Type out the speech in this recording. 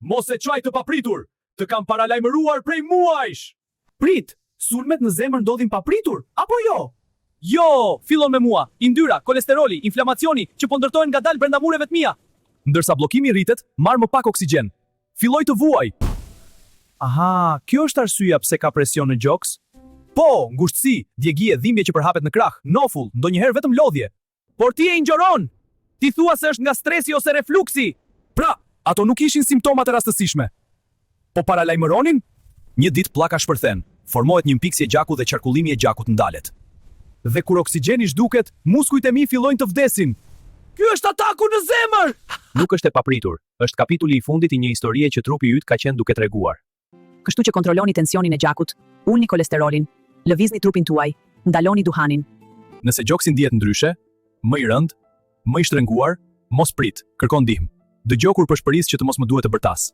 Mos e çaj të papritur, të kam paralajmëruar prej muajsh. Prit, sulmet në zemër ndodhin papritur, apo jo? Jo, fillon me mua, indyra, kolesteroli, inflamacioni që po ndërtohen ngadalë brenda mureve të mia. Ndërsa bllokimi rritet, marr më pak oksigjen. Filloj të vuaj. Aha, kjo është arsyeja pse ka presion në gjoks? Po, ngushtësi, djegje, dhimbje që përhapet në krah, nofull, ndonjëherë vetëm lodhje. Por ti e ingjoron. Ti thua se është nga stresi ose refluksi. Pra, ato nuk ishin simptomat e rastësishme. Po paralajmëronin? Një ditë pllaka shpërthen, formohet një mpiksje gjaku dhe qarkullimi e gjakut ndalet. Dhe kur oksigjeni zhduket, muskujt e mi fillojnë të vdesin. Ky është ataku në zemër. Nuk është e papritur, është kapitulli i fundit i një historie që trupi yt ka qenë duke treguar. Kështu që kontrolloni tensionin e gjakut, ulni kolesterolin, lëvizni trupin tuaj, ndaloni duhanin. Nëse gjoksi ndihet ndryshe, më i rënd, më i shtrënguar, mos prit, kërko ndihmë. Dëgjoj kur përshpëris që të mos më duhet të bërtas.